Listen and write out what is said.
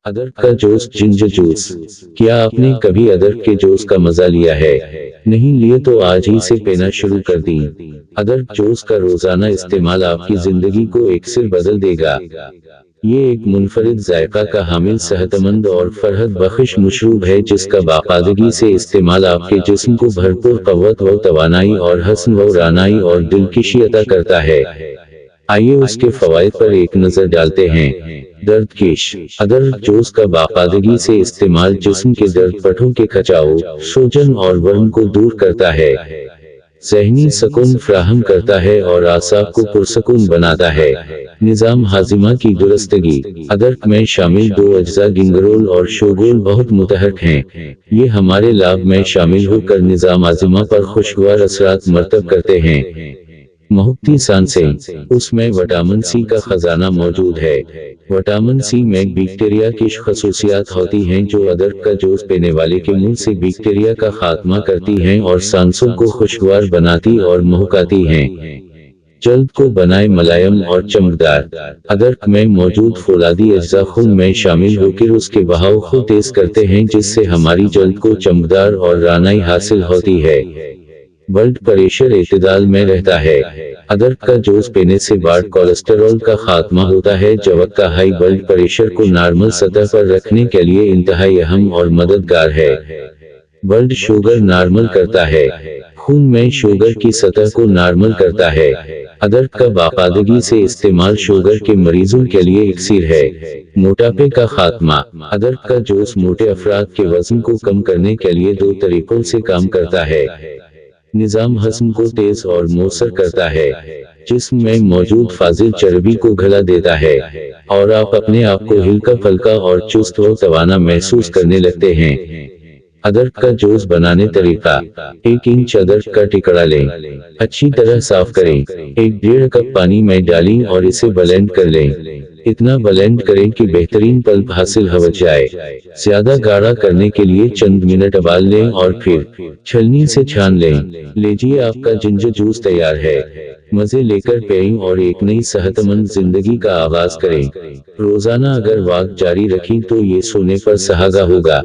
ادرک کا juice ginger juice. کیا آپ نے کبھی ادرک کے جوس کا مزہ لیا ہے؟ نہیں لیے تو آج ہی سے پینا شروع کر دیں۔ ادرک جوس کا روزانہ استعمال آپ کی زندگی کو ایکسر بدل دے گا۔ یہ ایک منفرد ذائقہ کا حامل صحت مند اور فرحت بخش مشروب ہے جس کا باقاعدگی سے استعمال آپ کے جسم کو بھرپور قوت و توانائی اور حسن و رعنائی اور دلکشی عطا کرتا ہے۔ آئیے اس کے فوائد پر ایک نظر ڈالتے ہیں۔ درد کش۔ ادرک جوس کا باقاعدگی سے استعمال جسم کے درد پٹھوں کے کھچاؤ، سوجن اور ورم کو دور کرتا ہے۔ ذہنی سکون فراہم کرتا ہے اور اعصاب کو پرسکون بناتا ہے۔ نظام ہاضمہ کی درستگی۔ ادرک میں شامل دو اجزاء گنگرول اور شوگول بہت متحرک ہیں۔ یہ ہمارے لعاب میں شامل ہو کر نظام ہاضمہ پر خوشگوار اثرات مرتب کرتے ہیں۔ محبتی سانسیں۔ اس میں وٹامن سی کا خزانہ موجود ہے۔ وٹامن سی میں بیکٹیریا کی خصوصیات ہوتی ہیں جو ادرک کا جوس پینے والے کے منہ سے بیکٹیریا کا خاتمہ کرتی ہیں اور سانسوں کو خوشگوار بناتی اور مہکاتی ہیں۔ جلد کو بنائے ملائم اور چمکدار۔ ادرک میں موجود فولادی اجزاء خون میں شامل ہو کر اس کے بہاؤ کو تیز کرتے ہیں جس سے ہماری جلد کو چمکدار اور رعنائی حاصل ہوتی ہے۔ بلڈ پریشر اعتدال میں رہتا ہے۔ ادرک کا جوس پینے سے باڈ کولیسٹرول کا خاتمہ ہوتا ہے جو وقت کا ہائی بلڈ پریشر کو نارمل سطح پر رکھنے کے لیے انتہائی اہم اور مددگار ہے۔ بلڈ شوگر نارمل کرتا ہے۔ خون میں شوگر کی سطح کو نارمل کرتا ہے۔ ادرک کا باقاعدگی سے استعمال شوگر کے مریضوں کے لیے اکسیر ہے۔ موٹاپے کا خاتمہ۔ ادرک کا جوس موٹے افراد کے وزن کو کم کرنے کے لیے دو طریقوں سے کام کرتا ہے۔ نظام ہضم کو تیز اور مؤثر کرتا ہے۔ جسم میں موجود فاضل چربی کو گھلا دیتا ہے اور آپ اپنے آپ کو ہلکا پھلکا اور چست و توانا محسوس کرنے لگتے ہیں۔ ادرک کا جوس بنانے طریقہ۔ 1 انچ ادرک کا ٹکڑا لیں۔ اچھی طرح صاف کریں۔ 1.5 کپ پانی میں ڈالیں اور اسے بلینڈ کر لیں۔ اتنا بلینڈ کریں کہ بہترین پلپ حاصل ہو جائے۔ زیادہ گاڑھا کرنے کے لیے چند منٹ ابال لیں اور پھر چھلنی سے چھان لیں۔ لیجیے آپ کا جنجر جوس تیار ہے۔ مزے لے کر پئیں اور ایک نئی صحت مند زندگی کا آغاز کریں۔ روزانہ اگر واک جاری رکھیں تو یہ سونے پر سہاگا ہوگا۔